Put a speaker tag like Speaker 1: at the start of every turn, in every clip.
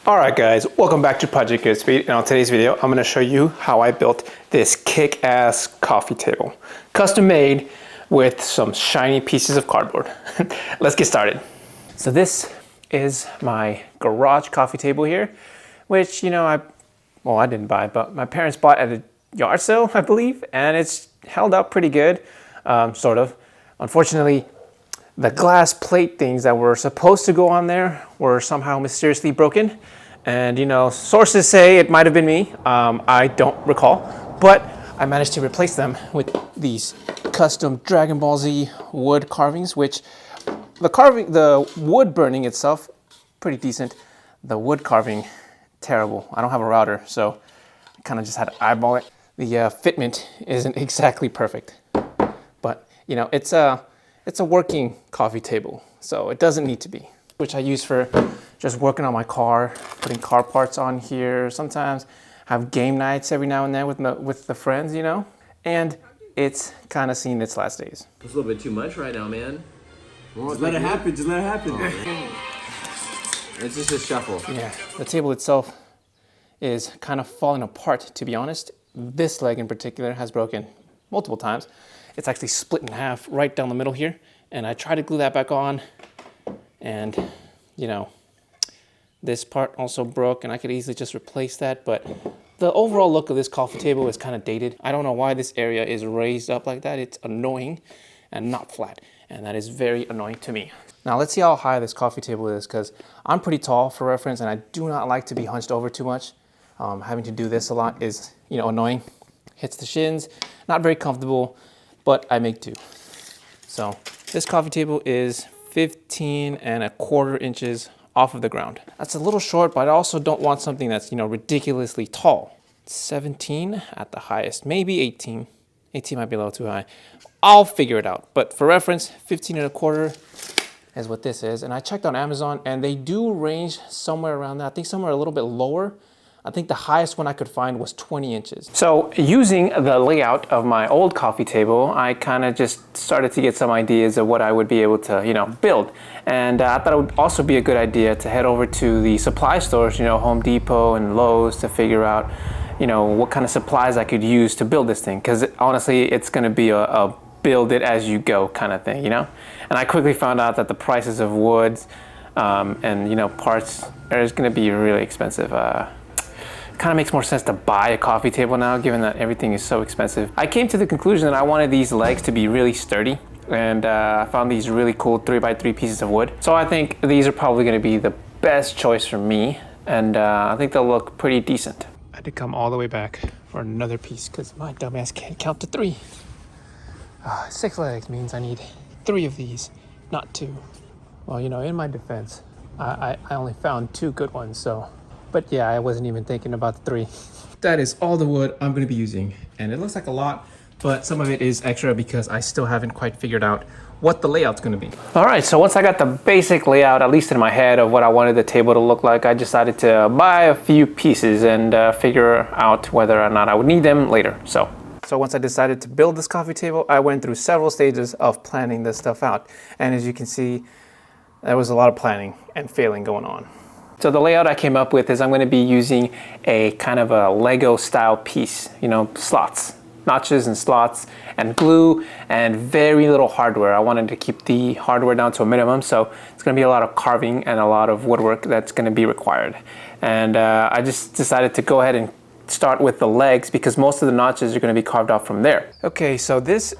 Speaker 1: Alright guys, welcome back to Project Goodspeed, and on today's video I'm going to show you how I built this kick-ass coffee table. Custom made with some shiny pieces of cardboard. Let's get started. So this is my garage coffee table here, which I didn't buy, but my parents bought at a yard sale, I believe, and it's held up pretty good, sort of. Unfortunately, the glass plate things that were supposed to go on there were somehow mysteriously broken. And sources say it might have been me. I don't recall, but I managed to replace them with these custom Dragon Ball Z wood carvings, which the wood burning itself, pretty decent. The wood carving, terrible. I don't have a router, so I kind of just had to eyeball it. The fitment isn't exactly perfect, but it's a working coffee table, so it doesn't need to be. Which I use for just working on my car, putting car parts on here. Sometimes have game nights every now and then with the friends, and it's kind of seen its last days.
Speaker 2: It's a little bit too much right now, man.
Speaker 3: Just let it happen. Just let it happen.
Speaker 2: Oh, it's just a shuffle.
Speaker 1: Yeah, the table itself is kind of falling apart, to be honest. This leg in particular has broken multiple times. It's actually split in half right down the middle here, and I tried to glue that back on, and this part also broke, and I could easily just replace that, but the overall look of this coffee table is kind of dated. I don't know why this area is raised up like that. It's annoying and not flat, and that is very annoying to me. Now let's see how high this coffee table is, because I'm pretty tall for reference, and I do not like to be hunched over too much. Having to do this a lot is annoying. Hits the shins, not very comfortable, but I make do. So this coffee table is 15¼ inches off of the ground. That's a little short, but I also don't want something that's ridiculously tall. 17 at the highest, maybe 18. 18 might be a little too high. I'll figure it out, but for reference, 15¼ is what this is. And I checked on Amazon, and they do range somewhere around that. I think somewhere a little bit lower. I think the highest one I could find was 20 inches. So using the layout of my old coffee table, I kind of just started to get some ideas of what I would be able to, build. And I thought it would also be a good idea to head over to the supply stores, Home Depot and Lowe's, to figure out, what kind of supplies I could use to build this thing. Because honestly, it's going to be a build it as you go kind of thing, And I quickly found out that the prices of woods and, parts are going to be really expensive. Kind of makes more sense to buy a coffee table now, given that everything is so expensive. I came to the conclusion that I wanted these legs to be really sturdy, and I found these really cool 3x3 pieces of wood. So I think these are probably going to be the best choice for me, and I think they'll look pretty decent. I had to come all the way back for another piece because my dumbass can't count to 3. 6 legs means I need 3 of these, not 2. Well, in my defense, I only found 2 good ones, so. But yeah, I wasn't even thinking about the 3. That is all the wood I'm going to be using. And it looks like a lot, but some of it is extra because I still haven't quite figured out what the layout's going to be. All right, so once I got the basic layout, at least in my head, of what I wanted the table to look like, I decided to buy a few pieces and figure out whether or not I would need them later. So once I decided to build this coffee table, I went through several stages of planning this stuff out. And as you can see, there was a lot of planning and failing going on. So the layout I came up with is I'm going to be using a kind of a Lego style piece, slots, notches and slots and glue and very little hardware. I wanted to keep the hardware down to a minimum, so it's going to be a lot of carving and a lot of woodwork that's going to be required. And I just decided to go ahead and start with the legs because most of the notches are going to be carved out from there. Okay, so this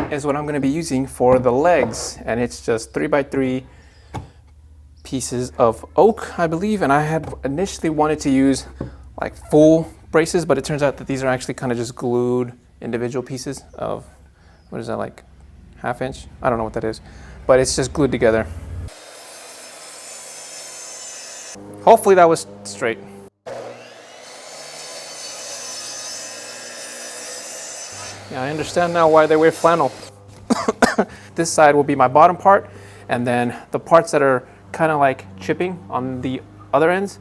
Speaker 1: is what I'm going to be using for the legs, and it's just 3x3 pieces of oak, I believe, and I had initially wanted to use like full braces, but it turns out that these are actually kind of just glued individual pieces of, what is that, like ½ inch? I don't know what that is, but it's just glued together. Hopefully that was straight. Yeah, I understand now why they wear flannel. This side will be my bottom part, and then the parts that are kind of like chipping on the other ends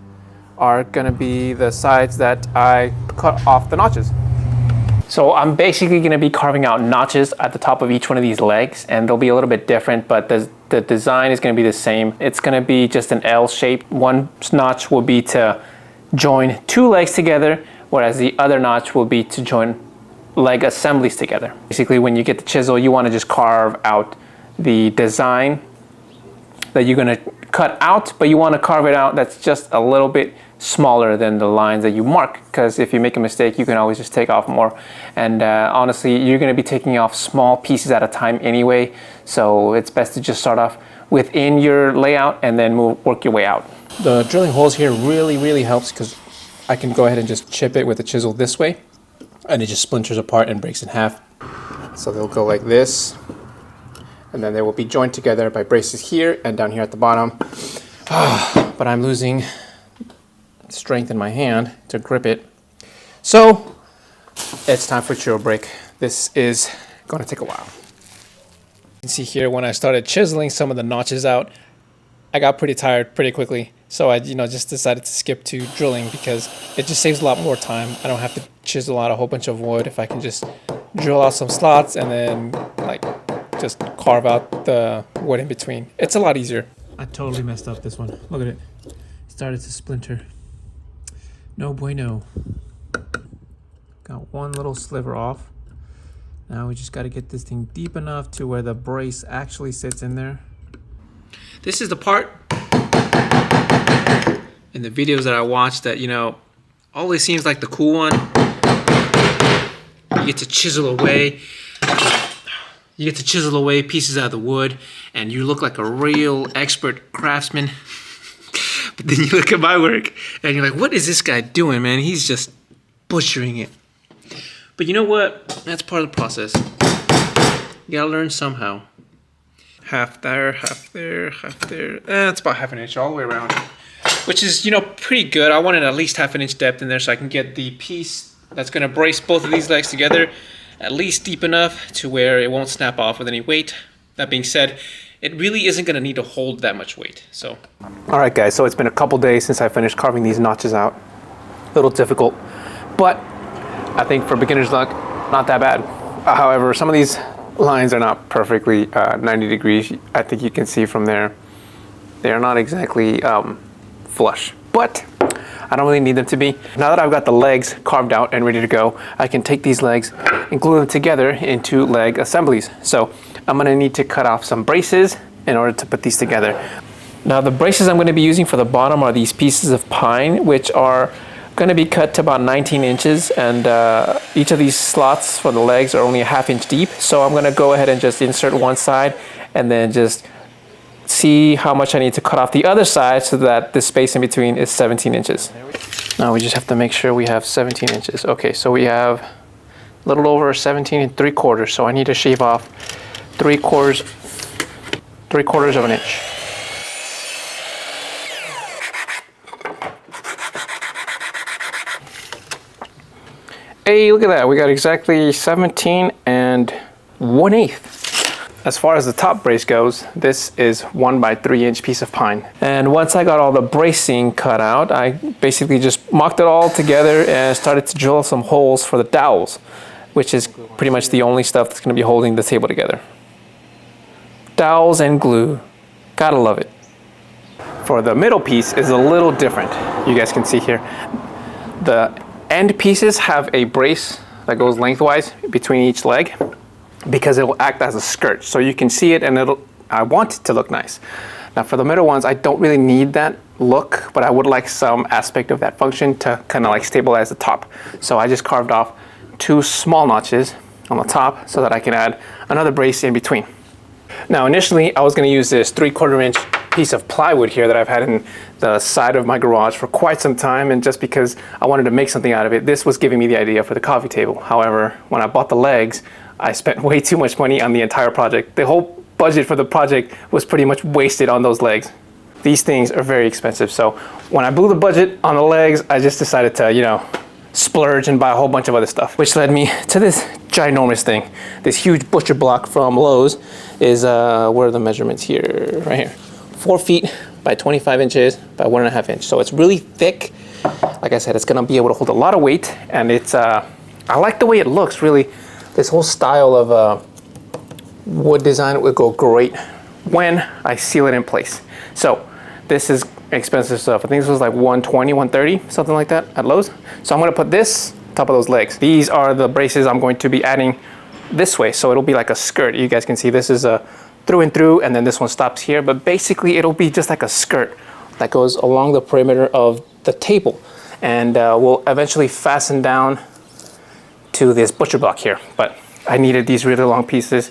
Speaker 1: are gonna be the sides that I cut off the notches. So I'm basically gonna be carving out notches at the top of each one of these legs, and they'll be a little bit different, but The design is going to be the same. It's going to be just an L shape. One notch will be to join two legs together, whereas the other notch will be to join leg assemblies together. Basically, when you get the chisel, you want to just carve out the design that you're going to cut out, but you want to carve it out that's just a little bit smaller than the lines that you mark, because if you make a mistake, you can always just take off more. And honestly, you're going to be taking off small pieces at a time anyway, so it's best to just start off within your layout and then work your way out. The drilling holes here really helps, because I can go ahead and just chip it with a chisel this way, and it just splinters apart and breaks in half. So they'll go like this, and then they will be joined together by braces here and down here at the bottom. But I'm losing strength in my hand to grip it. So it's time for drill break. This is going to take a while. You can see here when I started chiseling some of the notches out, I got pretty tired pretty quickly. So I just decided to skip to drilling because it just saves a lot more time. I don't have to chisel out a whole bunch of wood if I can just drill out some slots and then just carve out the wood in between. It's a lot easier. I totally messed up this one. Look at it. It started to splinter. No bueno. Got one little sliver off. Now we just got to get this thing deep enough to where the brace actually sits in there. This is the part in the videos that I watched that, always seems like the cool one. You get to chisel away. You get to chisel away pieces out of the wood, and you look like a real expert craftsman. But then you look at my work, and you're like, what is this guy doing, man? He's just butchering it. But you know what? That's part of the process. You gotta learn somehow. Half there, half there, half there. It's about half an inch all the way around. Which is, pretty good. I wanted at least half an inch depth in there so I can get the piece that's gonna brace both of these legs together at least deep enough to where it won't snap off with any weight. That being said, it really isn't gonna need to hold that much weight, so. All right, guys, so it's been a couple days since I finished carving these notches out. A little difficult, but I think for beginner's luck, not that bad. However, some of these lines are not perfectly 90 degrees. I think you can see from there, they're not exactly flush, but I don't really need them to be. Now that I've got the legs carved out and ready to go, I can take these legs and glue them together into leg assemblies. So I'm gonna need to cut off some braces in order to put these together. Now the braces I'm gonna be using for the bottom are these pieces of pine, which are gonna be cut to about 19 inches, and each of these slots for the legs are only a ½ inch deep. So I'm gonna go ahead and just insert one side and then just see how much I need to cut off the other side so that the space in between is 17 inches. Now we just have to make sure we have 17 inches. Okay, so we have a little over 17 3/4, so I need to shave off 3/4 of an inch. Hey, look at that. We got exactly 17 1/8. As far as the top brace goes, this is 1 by 3 inch piece of pine. And once I got all the bracing cut out, I basically just mocked it all together and started to drill some holes for the dowels, which is pretty much the only stuff that's gonna be holding the table together. Dowels and glue, gotta love it. For the middle piece is a little different. You guys can see here. The end pieces have a brace that goes lengthwise between each leg, because it will act as a skirt. So you can see it, and I want it to look nice. Now for the middle ones, I don't really need that look, but I would like some aspect of that function to kind of stabilize the top. So I just carved off 2 small notches on the top so that I can add another brace in between. Now initially, I was gonna use this 3/4 inch piece of plywood here that I've had in the side of my garage for quite some time, and just because I wanted to make something out of it, this was giving me the idea for the coffee table. However, when I bought the legs, I spent way too much money on the entire project. The whole budget for the project was pretty much wasted on those legs. These things are very expensive, so when I blew the budget on the legs, I just decided to, splurge and buy a whole bunch of other stuff, which led me to this ginormous thing. This huge butcher block from Lowe's is, where are the measurements here? Right here. 4 feet by 25 inches by 1.5 inch. So it's really thick. Like I said, it's gonna be able to hold a lot of weight, and it's, I like the way it looks, really. This whole style of wood design would go great when I seal it in place. So this is expensive stuff. I think this was like 120, 130, something like that at Lowe's. So I'm gonna put this on top of those legs. These are the braces I'm going to be adding this way. So it'll be like a skirt. You guys can see this is a through and through, and then this one stops here. But basically it'll be just like a skirt that goes along the perimeter of the table. And we'll eventually fasten down to this butcher block here. But I needed these really long pieces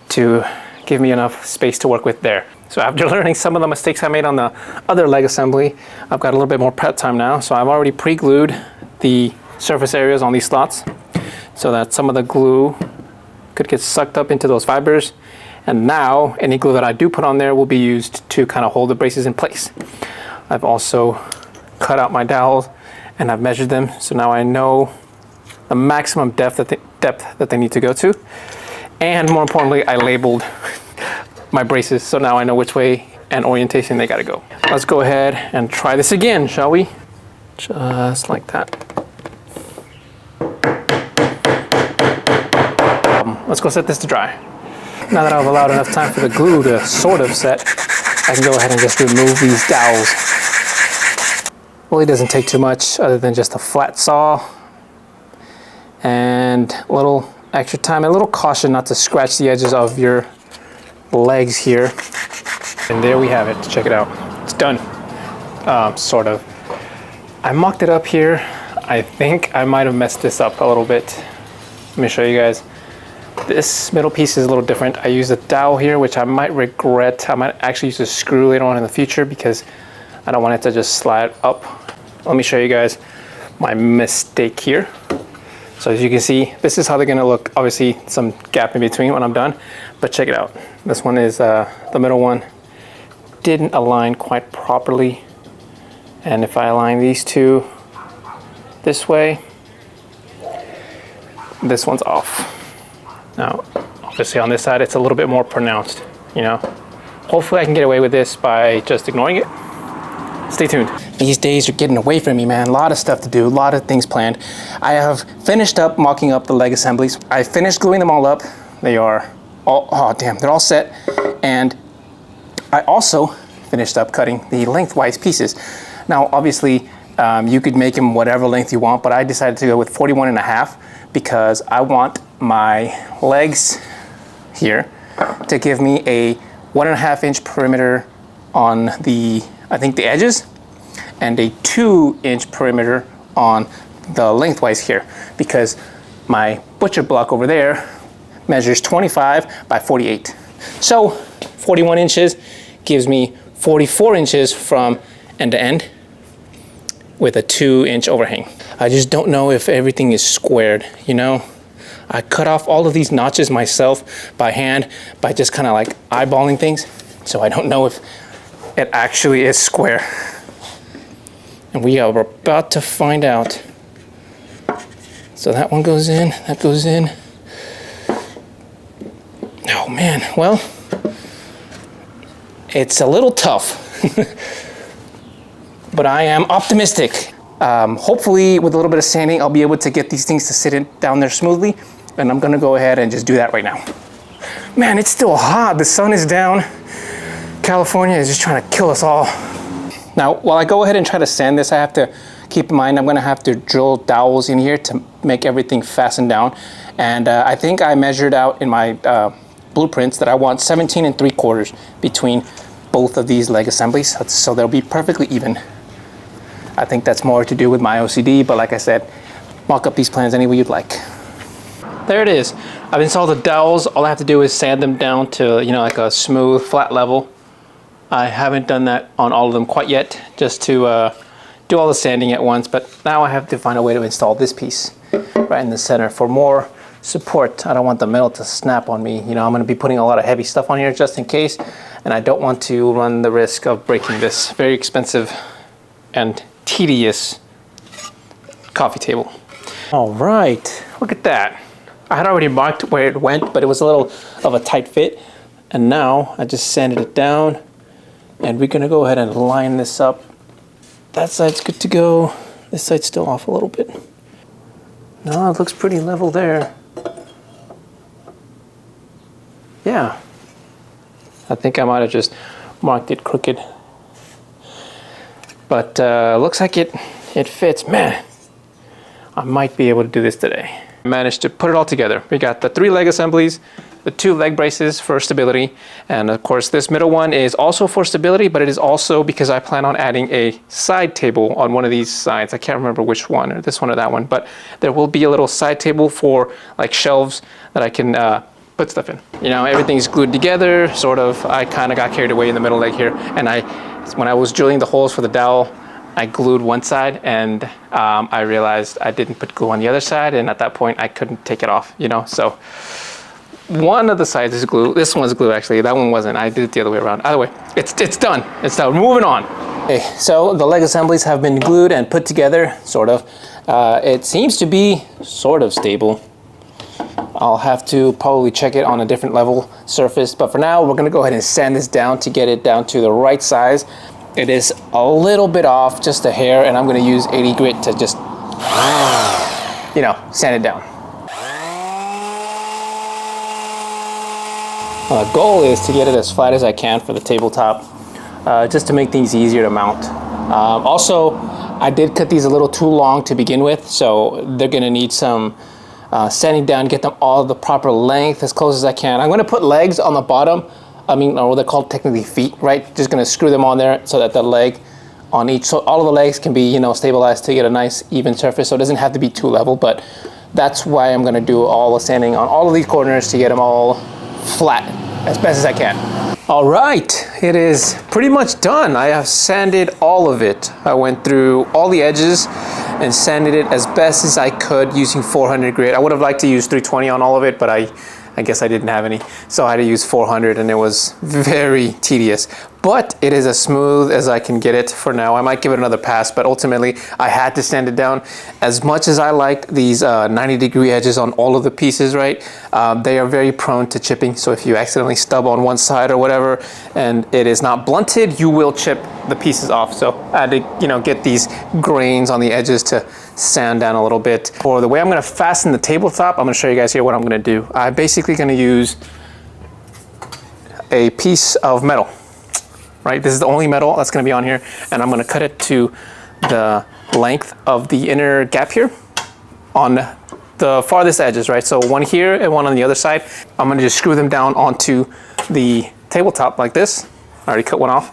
Speaker 1: to give me enough space to work with there. So after learning some of the mistakes I made on the other leg assembly, I've got a little bit more prep time now. So I've already pre-glued the surface areas on these slots so that some of the glue could get sucked up into those fibers. And now any glue that I do put on there will be used to kind of hold the braces in place. I've also cut out my dowels and I've measured them. So now I know the maximum depth that they need to go to. And more importantly, I labeled my braces, so now I know which way and orientation they gotta go. Let's go ahead and try this again, shall we? Just like that. Let's go set this to dry. Now that I've allowed enough time for the glue to sort of set, I can go ahead and just remove these dowels. Really doesn't take too much other than just a flat saw and a little extra time, a little caution not to scratch the edges of your legs here. And there we have it. Check it out. It's done. Sort of. I mocked it up here. I think I might have messed this up a little bit. Let me show you guys. This middle piece is a little different. I used a dowel here, which I might regret. I might actually use a screw later on in the future because I don't want it to just slide up. Let me show you guys my mistake here. So as you can see, this is how they're gonna look. Obviously some gap in between when I'm done, but check it out. This one is, the middle one didn't align quite properly. And if I align these two this way, this one's off. Now, obviously on this side, it's a little bit more pronounced, you know. Hopefully I can get away with this by just ignoring it. Stay tuned. These days are getting away from me, man. A lot of stuff to do, a lot of things planned. I have finished up mocking up the leg assemblies. I finished gluing them all up. They are all, oh damn, they're all set. And I also finished up cutting the lengthwise pieces. Now, obviously, you could make them whatever length you want, but I decided to go with 41.5 because I want my legs here to give me a 1.5 inch perimeter on the, I think the edges, and a 2-inch perimeter on the lengthwise here, because my butcher block over there measures 25 by 48. So 41 inches gives me 44 inches from end to end with a 2-inch overhang. I just don't know if everything is squared, you know? I cut off all of these notches myself by hand by just kind of like eyeballing things. So I don't know if it actually is square. And we are about to find out. So that one goes in, that goes in. Oh man, well, it's a little tough. But I am optimistic. Hopefully with a little bit of sanding, I'll be able to get these things to sit down there smoothly. And I'm gonna go ahead and just do that right now. Man, it's still hot. The sun is down. California is just trying to kill us all. Now, while I go ahead and try to sand this, I have to keep in mind I'm gonna have to drill dowels in here to make everything fasten down. And I think I measured out in my blueprints that I want 17 3/4 between both of these leg assemblies, so they'll be perfectly even. I think that's more to do with my OCD, but like I said, mock up these plans any way you'd like. There it is. I've installed the dowels. All I have to do is sand them down to, you know, like a smooth, flat level. I haven't done that on all of them quite yet, just to do all the sanding at once, but now I have to find a way to install this piece right in the center for more support. I don't want the metal to snap on me. You know, I'm gonna be putting a lot of heavy stuff on here just in case, and I don't want to run the risk of breaking this very expensive and tedious coffee table. All right, look at that. I had already marked where it went, but it was a little of a tight fit. And now I just sanded it down, and we're gonna go ahead and line this up. That side's good to go. This side's still off a little bit. No, it looks pretty level there. Yeah, I think I might have just marked it crooked. But looks like it fits. Man, I might be able to do this today. I managed to put it all together. We got the 3 leg assemblies, the 2 leg braces for stability, and of course this middle one is also for stability, but it is also because I plan on adding a side table on one of these sides. I can't remember which one, or this one or that one, but there will be a little side table for like shelves that I can put stuff in. You know, everything's glued together, sort of. I kind of got carried away in the middle leg here, and when I was drilling the holes for the dowel, I glued one side, and I realized I didn't put glue on the other side, and at that point I couldn't take it off, you know, so one of the sides is glue. This one's glue, actually. That one wasn't. I did it the other way around. Either way, it's done. It's done. Moving on. Okay, so the leg assemblies have been glued and put together, sort of. It seems to be sort of stable. I'll have to probably check it on a different level surface, but for now, we're gonna go ahead and sand this down to get it down to the right size. It is a little bit off, just a hair, and I'm gonna use 80 grit to just, you know, sand it down. The goal is to get it as flat as I can for the tabletop, just to make things easier to mount. Also, I did cut these a little too long to begin with, so they're gonna need some sanding down, get them all the proper length as close as I can. I'm gonna put legs on the bottom, or they're called technically feet, right? Just gonna screw them on there so that the leg on each, so all of the legs can be, you know, stabilized to get a nice even surface, so it doesn't have to be too level, but that's why I'm gonna do all the sanding on all of these corners to get them all flat as best as I can. All right, it is pretty much done. I have sanded all of it. I went through all the edges and sanded it as best as I could using 400 grit. I would have liked to use 320 on all of it, but I guess I didn't have any. So I had to use 400, and it was very tedious. But it is as smooth as I can get it for now. I might give it another pass, but ultimately I had to sand it down. As much as I liked these 90-degree edges on all of the pieces, right? They are very prone to chipping. So if you accidentally stub on one side or whatever, and it is not blunted, you will chip the pieces off. So I had to, you know, get these grains on the edges to sand down a little bit. For the way I'm gonna fasten the tabletop, I'm gonna show you guys here what I'm gonna do. I'm basically gonna use a piece of metal. Right, this is the only metal that's going to be on here, and I'm going to cut it to the length of the inner gap here on the farthest edges, right? So one here and one on the other side. I'm going to just screw them down onto the tabletop like this. I already cut one off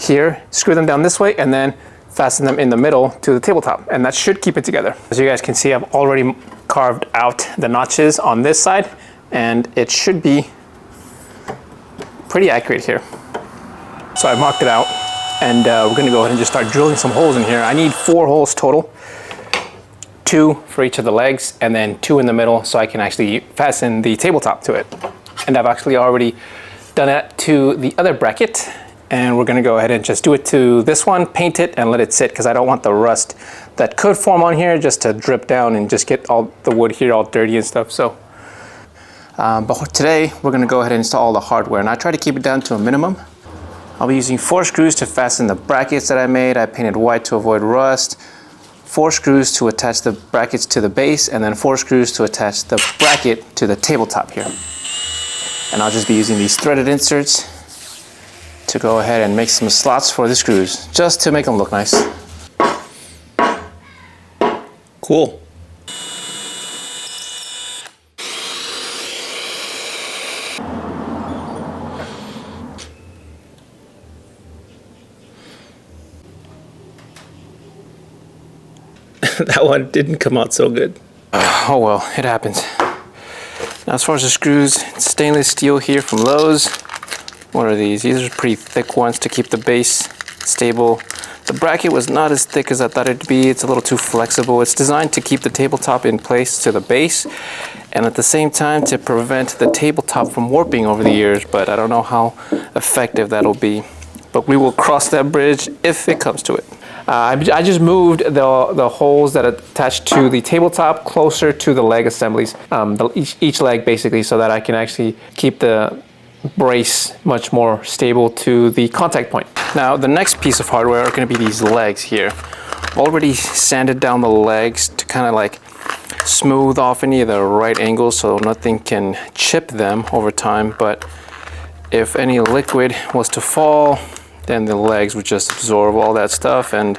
Speaker 1: here, screw them down this way, and then fasten them in the middle to the tabletop, and that should keep it together. As you guys can see, I've already carved out the notches on this side, and it should be pretty accurate here. So I marked it out, and we're gonna go ahead and just start drilling some holes in here. I need 4 holes total, 2 for each of the legs, and then 2 in the middle so I can actually fasten the tabletop to it. And I've actually already done that to the other bracket, and we're gonna go ahead and just do it to this one, paint it, and let it sit, because I don't want the rust that could form on here just to drip down and just get all the wood here all dirty and stuff. So, but today we're gonna go ahead and install all the hardware, and I try to keep it down to a minimum. I'll be using 4 screws to fasten the brackets that I made. I painted white to avoid rust, 4 screws to attach the brackets to the base, and then 4 screws to attach the bracket to the tabletop here. And I'll just be using these threaded inserts to go ahead and make some slots for the screws, just to make them look nice. Cool. That one didn't come out so good. Oh well, it happens. Now as far as the screws, it's stainless steel here from Lowe's. What are these? These are pretty thick ones to keep the base stable. The bracket was not as thick as I thought it'd be. It's a little too flexible. It's designed to keep the tabletop in place to the base, and at the same time to prevent the tabletop from warping over the years, but I don't know how effective that'll be. But we will cross that bridge if it comes to it. I just moved the holes that attach to the tabletop closer to the leg assemblies, each leg basically, so that I can actually keep the brace much more stable to the contact point. Now the next piece of hardware are going to be these legs here. I've already sanded down the legs to kind of like smooth off any of the right angles so nothing can chip them over time, but if any liquid was to fall, then the legs would just absorb all that stuff and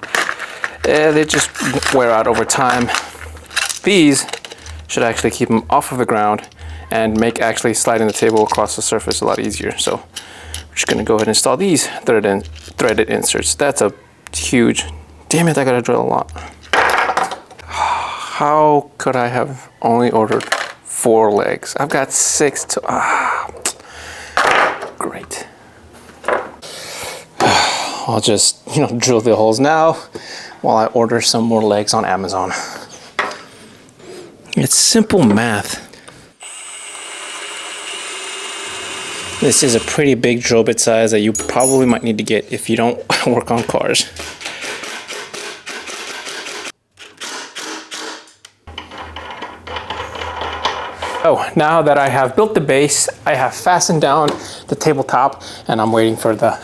Speaker 1: they just wear out over time. These should actually keep them off of the ground and make actually sliding the table across the surface a lot easier. So we're just gonna go ahead and install these threaded inserts. That's a huge, damn it, I gotta drill a lot. How could I have only ordered 4 legs? I've got 6 to, great. I'll just, drill the holes now while I order some more legs on Amazon. It's simple math. This is a pretty big drill bit size that you probably might need to get if you don't work on cars. Oh, now that I have built the base, I have fastened down the tabletop and I'm waiting for the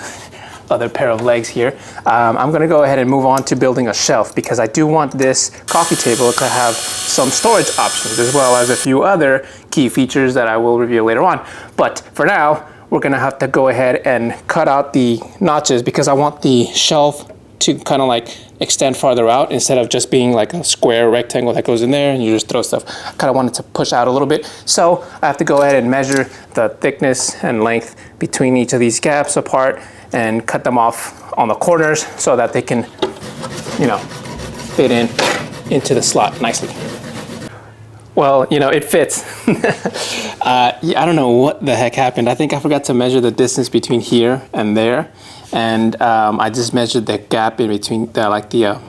Speaker 1: other pair of legs here. I'm gonna go ahead and move on to building a shelf because I do want this coffee table to have some storage options as well as a few other key features that I will reveal later on. But for now, we're gonna have to go ahead and cut out the notches because I want the shelf to kind of like extend farther out instead of just being like a square rectangle that goes in there and you just throw stuff. I kind of want it to push out a little bit. So I have to go ahead and measure the thickness and length between each of these gaps apart and cut them off on the corners so that they can, fit into the slot nicely. Well, it fits. I don't know what the heck happened. I think I forgot to measure the distance between here and there. And I just measured the gap in between damn,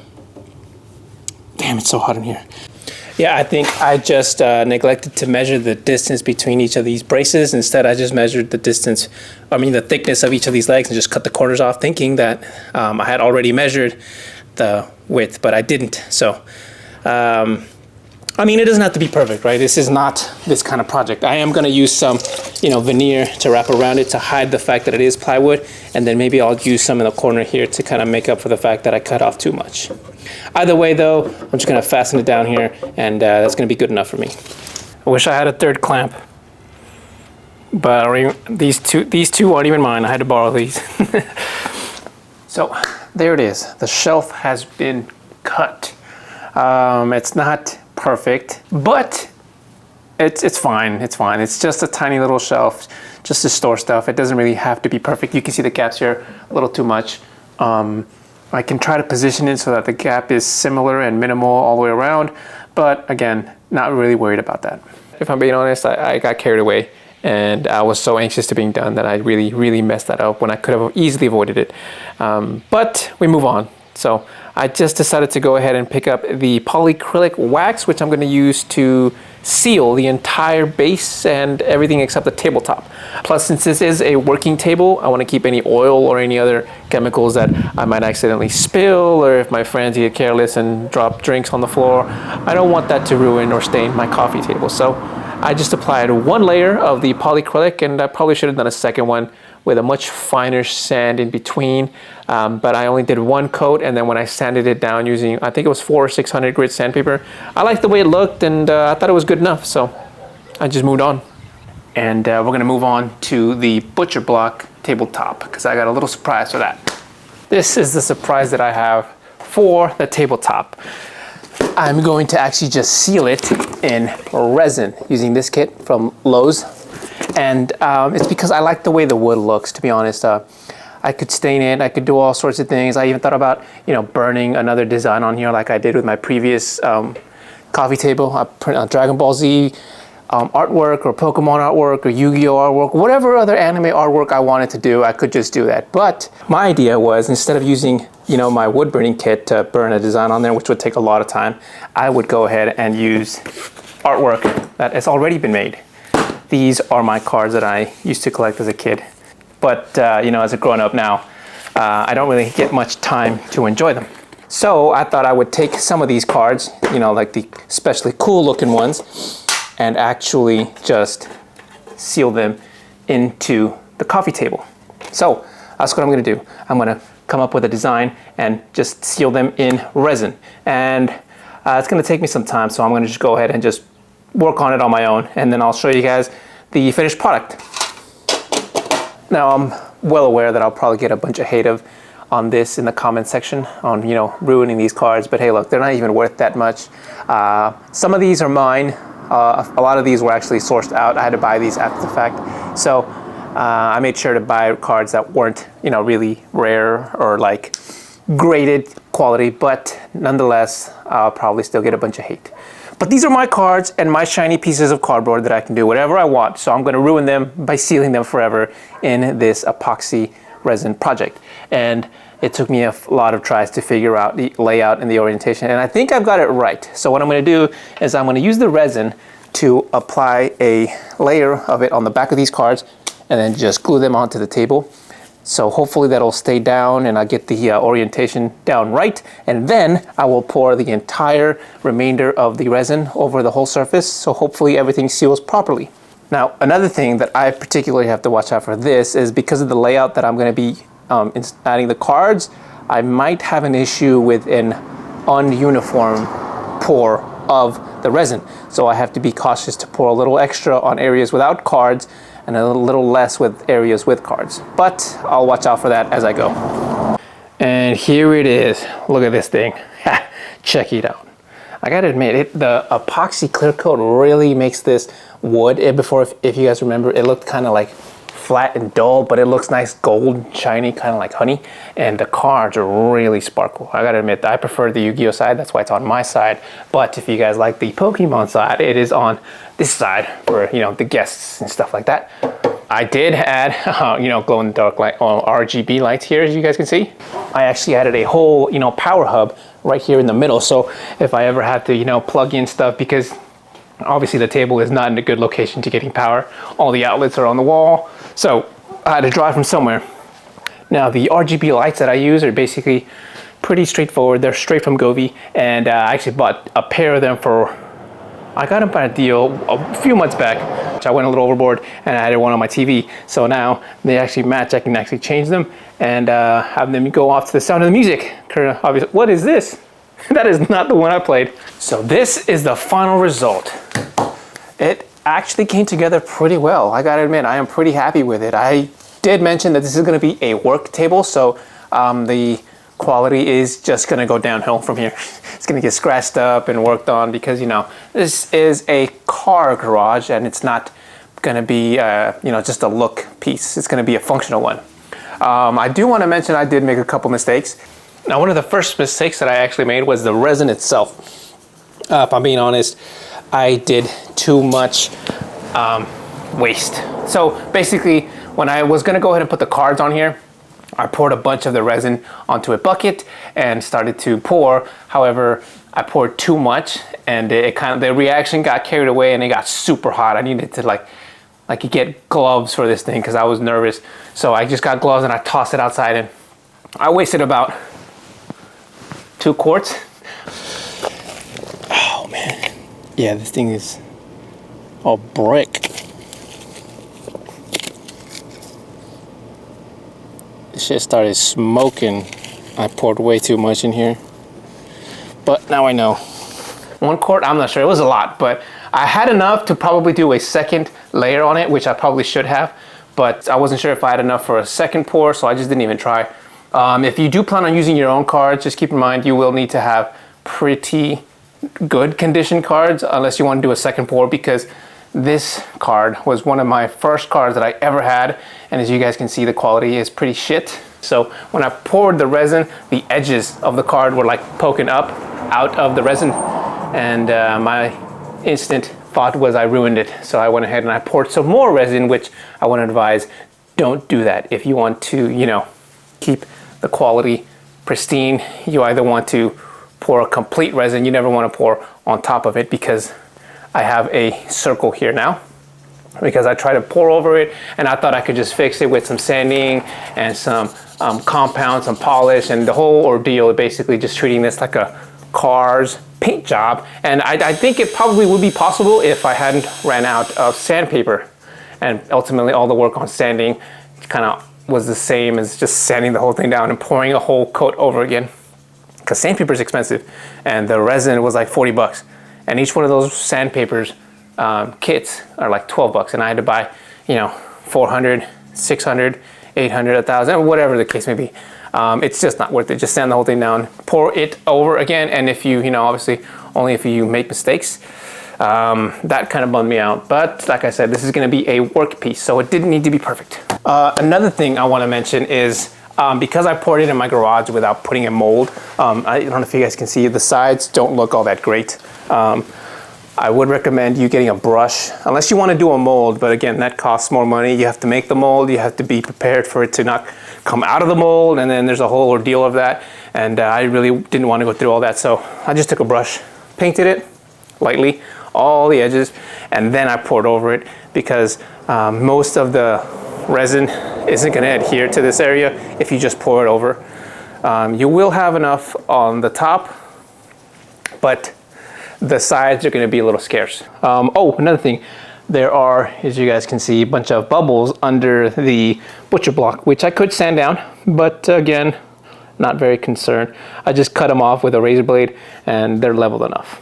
Speaker 1: it's so hot in here. Yeah, I think I just neglected to measure the distance between each of these braces. Instead, I just measured the thickness of each of these legs and just cut the corners off, thinking that I had already measured the width, but I didn't. So, it doesn't have to be perfect, right? This is not this kind of project. I am gonna use some, veneer to wrap around it to hide the fact that it is plywood. And then maybe I'll use some in the corner here to kind of make up for the fact that I cut off too much. Either way though, I'm just gonna fasten it down here and that's gonna be good enough for me. I wish I had a third clamp, but these two aren't even mine. I had to borrow these. So there it is. The shelf has been cut. It's not perfect, but it's fine. It's fine. It's just a tiny little shelf just to store stuff. It doesn't really have to be perfect. You can see the gaps here a little too much. I can try to position it so that the gap is similar and minimal all the way around, but again, not really worried about that. If I'm being honest, I got carried away and I was so anxious to being done that I really messed that up when I could have easily avoided it. But we move on. So I just decided to go ahead and pick up the polyacrylic wax, which I'm going to use to seal the entire base and everything except the tabletop. Plus, since this is a working table, I want to keep any oil or any other chemicals that I might accidentally spill, or if my friends get careless and drop drinks on the floor, I don't want that to ruin or stain my coffee table. So I just applied one layer of the polyacrylic, and I probably should have done a second one with a much finer sand in between, but I only did one coat, and then when I sanded it down using, I think it was 400 or 600 grit sandpaper, I liked the way it looked, and I thought it was good enough, so I just moved on. And we're gonna move on to the butcher block tabletop, because I got a little surprise for that. This is the surprise that I have for the tabletop. I'm going to actually just seal it in resin using this kit from Lowe's. And it's because I like the way the wood looks, to be honest. I could stain it, I could do all sorts of things. I even thought about, burning another design on here like I did with my previous coffee table. I print on Dragon Ball Z artwork or Pokemon artwork or Yu-Gi-Oh artwork, whatever other anime artwork I wanted to do, I could just do that. But my idea was, instead of using, my wood burning kit to burn a design on there, which would take a lot of time, I would go ahead and use artwork that has already been made. These are my cards that I used to collect as a kid. But, as a grown-up now, I don't really get much time to enjoy them. So I thought I would take some of these cards, like the especially cool looking ones, and actually just seal them into the coffee table. So that's what I'm gonna do. I'm gonna come up with a design and just seal them in resin. And it's gonna take me some time, so I'm gonna just go ahead and just work on it on my own, and then I'll show you guys the finished product. Now I'm well aware that I'll probably get a bunch of hate on this in the comment section on, you know, ruining these cards, but hey, look, they're not even worth that much. Some of these are mine. A lot of these were actually sourced out. I had to buy these after the fact. So I made sure to buy cards that weren't, you know, really rare or like graded quality, but nonetheless, I'll probably still get a bunch of hate. But these are my cards and my shiny pieces of cardboard that I can do whatever I want. So I'm going to ruin them by sealing them forever in this epoxy resin project. And it took me a lot of tries to figure out the layout and the orientation, and I think I've got it right. So what I'm going to do is I'm going to use the resin to apply a layer of it on the back of these cards and then just glue them onto the table. So hopefully that'll stay down and I'll get the orientation down right, and then I will pour the entire remainder of the resin over the whole surface, so hopefully everything seals properly. Now, another thing that I particularly have to watch out for this is because of the layout that I'm going to be adding the cards, I might have an issue with an ununiform pour of the resin. So I have to be cautious to pour a little extra on areas without cards and a little less with areas with cards. But I'll watch out for that as I go. And here it is. Look at this thing. Check it out. I gotta admit, the epoxy clear coat really makes this wood. Before, if you guys remember, it looked kind of like flat and dull, but it looks nice gold, shiny, kind of like honey. And the cards are really sparkle. I gotta admit, I prefer the Yu-Gi-Oh side. That's why it's on my side. But if you guys like the Pokemon side, it is on this side for, you know, the guests and stuff like that. I did add, you know, glow in the dark light, RGB lights here, as you guys can see. I actually added a whole, you know, power hub right here in the middle. So if I ever had to, you know, plug in stuff, because obviously the table is not in a good location to getting power. All the outlets are on the wall. So I had to draw from somewhere. Now the RGB lights that I use are basically pretty straightforward. They're straight from Govee, and I actually bought a pair of them for, I got them by a deal a few months back. I went a little overboard and I added one on my TV. So now they actually match. I can actually change them and have them go off to the sound of the music. Obviously, what is this? That is not the one I played. So this is the final result. It actually came together pretty well. I gotta admit, I am pretty happy with it. I did mention that this is gonna be a work table, so the quality is just gonna go downhill from here. It's gonna get scratched up and worked on because, you know, this is a car garage and it's not gonna be, you know, just a look piece. It's gonna be a functional one. I do wanna mention I did make a couple mistakes. Now, one of the first mistakes that I actually made was the resin itself. If I'm being honest, I did too much waste. So basically, when I was gonna go ahead and put the cards on here, I poured a bunch of the resin onto a bucket and started to pour. However, I poured too much and the reaction got carried away and it got super hot. I needed to like get gloves for this thing because I was nervous. So I just got gloves and I tossed it outside and I wasted about 2 quarts. Oh man. Yeah, this thing is a brick. This shit started smoking. I poured way too much in here. But now I know. 1 quart, I'm not sure, it was a lot, but I had enough to probably do a second layer on it, which I probably should have, but I wasn't sure if I had enough for a second pour, so I just didn't even try. If you do plan on using your own cards, just keep in mind you will need to have pretty good condition cards unless you want to do a second pour, because this card was one of my first cards that I ever had, and as you guys can see, the quality is pretty shit. So when I poured the resin, the edges of the card were like poking up out of the resin, and my instant thought was I ruined it. So I went ahead and I poured some more resin, which I want to advise, don't do that. If you want to, you know, keep the quality pristine, you either want to pour a complete resin, you never want to pour on top of it, because I have a circle here now because I tried to pour over it and I thought I could just fix it with some sanding and some compound, some polish, and the whole ordeal of basically just treating this like a car's paint job. And I think it probably would be possible if I hadn't ran out of sandpaper, and ultimately all the work on sanding kind of was the same as just sanding the whole thing down and pouring a whole coat over again, because sandpaper is expensive and the resin was like 40 bucks. And each one of those sandpapers kits are like 12 bucks, and I had to buy, you know, 400 600, 800, 1,000, whatever the case may be. It's just not worth it. Just sand the whole thing down, pour it over again, and if you, obviously only if you make mistakes. That kind of bummed me out, but like I said, this is going to be a work piece, so it didn't need to be perfect. Another thing I want to mention is because I poured it in my garage without putting a mold, I don't know if you guys can see, the sides don't look all that great. I would recommend you getting a brush, unless you want to do a mold, but again, that costs more money. You have to make the mold, you have to be prepared for it to not come out of the mold, and then there's a whole ordeal of that, and I really didn't want to go through all that, so I just took a brush, painted it lightly, all the edges, and then I poured over it because most of the resin isn't going to adhere to this area if you just pour it over. You will have enough on the top, but the sides are going to be a little scarce. Oh, another thing, there are, as you guys can see, a bunch of bubbles under the butcher block, which I could sand down, but again, not very concerned. I just cut them off with a razor blade and they're leveled enough.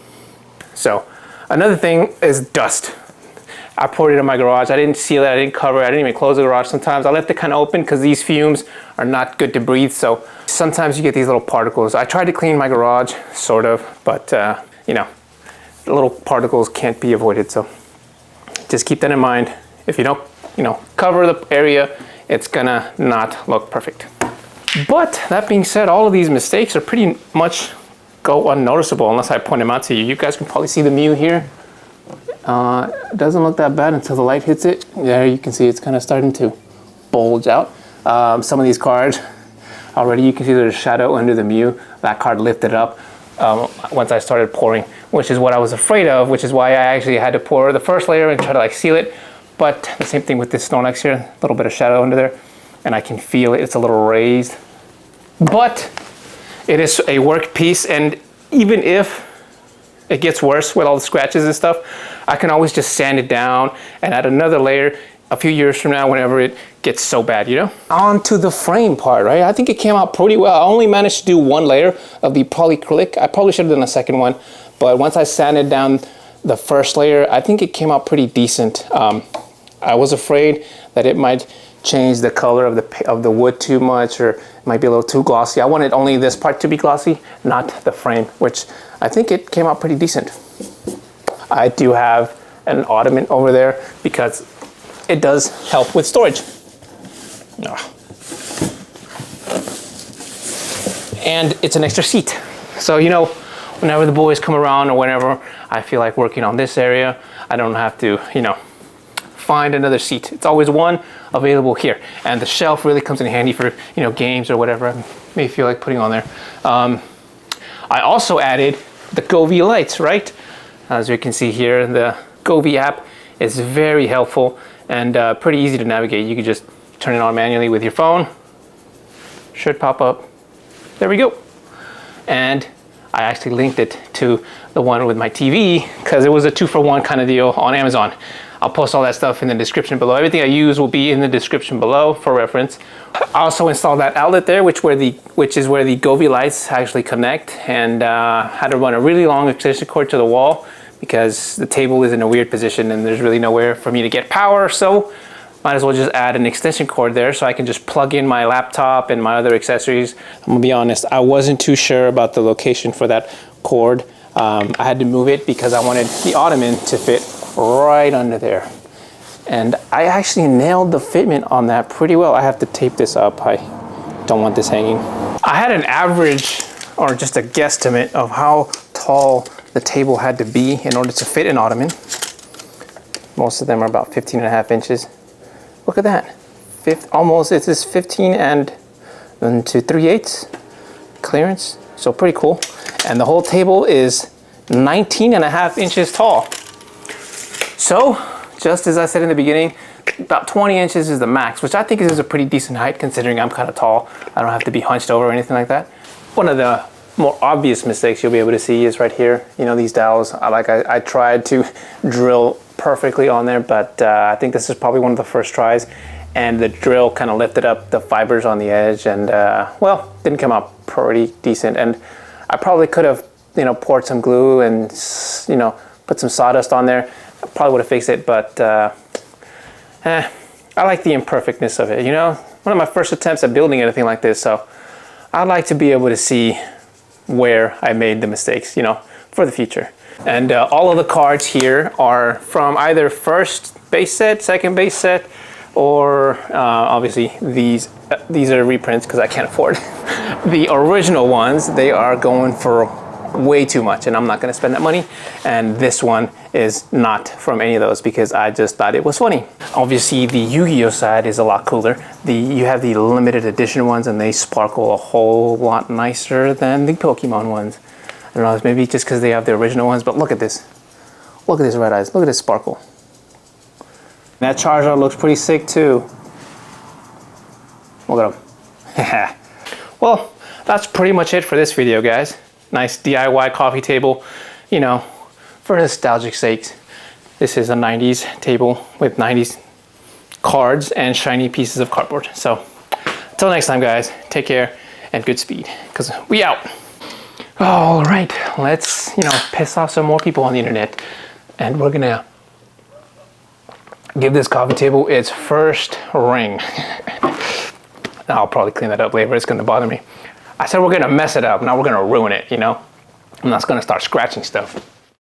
Speaker 1: So another thing is dust. I poured it in my garage. I didn't seal it, I didn't cover it, I didn't even close the garage sometimes. I left it kind of open because these fumes are not good to breathe, so sometimes you get these little particles. I tried to clean my garage, sort of, but the little particles can't be avoided, so just keep that in mind. If you don't, cover the area, it's gonna not look perfect. But that being said, all of these mistakes are pretty much go unnoticeable unless I point them out to you. You guys can probably see the mew here. It doesn't look that bad until the light hits it. There you can see it's kind of starting to bulge out. Some of these cards, already you can see there's a shadow under the mew. That card lifted up once I started pouring, which is what I was afraid of, which is why I actually had to pour the first layer and try to seal it. But the same thing with this Snorlax here, a little bit of shadow under there, and I can feel it, it's a little raised. But it is a work piece, and even if it gets worse with all the scratches and stuff, I can always just sand it down and add another layer a few years from now whenever it gets so bad, On to the frame part, right? I think it came out pretty well. I only managed to do one layer of the polyacrylic. I probably should have done a second one, but once I sanded down the first layer, I think it came out pretty decent. I was afraid that it might change the color of the wood too much, or it might be a little too glossy. I wanted only this part to be glossy, not the frame, which I think it came out pretty decent. I do have an ottoman over there because it does help with storage. And it's an extra seat. So, whenever the boys come around or whenever I feel like working on this area, I don't have to, find another seat. It's always one available here. And the shelf really comes in handy for, games or whatever I may feel like putting on there. I also added the Govee lights, right? As you can see here, the Govee app is very helpful and pretty easy to navigate. You can just turn it on manually with your phone. Should pop up. There we go. And I actually linked it to the one with my TV because it was a 2-for-1 kind of deal on Amazon. I'll post all that stuff in the description below. Everything I use will be in the description below for reference. I also installed that outlet there, which is where the Govee lights actually connect, and had to run a really long extension cord to the wall because the table is in a weird position and there's really nowhere for me to get power. So might as well just add an extension cord there so I can just plug in my laptop and my other accessories. I'm gonna be honest, I wasn't too sure about the location for that cord. I had to move it because I wanted the ottoman to fit right under there. And I actually nailed the fitment on that pretty well. I have to tape this up. I don't want this hanging. I had an average, or just a guesstimate, of how tall the table had to be in order to fit an ottoman. Most of them are about 15.5 inches. Look at that. Almost, it is 15 and 3/8 clearance. So pretty cool. And the whole table is 19.5 inches tall. So, just as I said in the beginning, about 20 inches is the max, which I think is a pretty decent height considering I'm kind of tall. I don't have to be hunched over or anything like that. One of the more obvious mistakes you'll be able to see is right here. These dowels, I tried to drill perfectly on there, but I think this is probably one of the first tries, and the drill kind of lifted up the fibers on the edge and, well, didn't come out pretty decent. And I probably could have, poured some glue and, put some sawdust on there. Probably would have fixed it, but I like the imperfectness of it, you know? One of my first attempts at building anything like this, so I'd like to be able to see where I made the mistakes, you know, for the future. And all of the cards here are from either first base set, second base set, or obviously these are reprints because I can't afford the original ones. They are going for way too much and I'm not going to spend that money, and this one is not from any of those because I just thought it was funny. Obviously the Yu-Gi-Oh side is a lot cooler. You have the limited edition ones and they sparkle a whole lot nicer than the Pokemon ones. I don't know, it's maybe just because they have the original ones, but look at this. Look at this red eyes, look at this sparkle. That Charizard looks pretty sick too. Look at him. Well, that's pretty much it for this video, guys. Nice DIY coffee table, you know, for nostalgic sakes. This is a 90s table with 90s cards and shiny pieces of cardboard. So until next time, guys, take care and Goodspeed, because we out. All right, let's, you know, piss off some more people on the internet, and we're gonna give this coffee table its first ring. I'll probably clean that up later, it's gonna bother me. I said we're gonna mess it up, now we're gonna ruin it, you know? I'm not gonna start scratching stuff.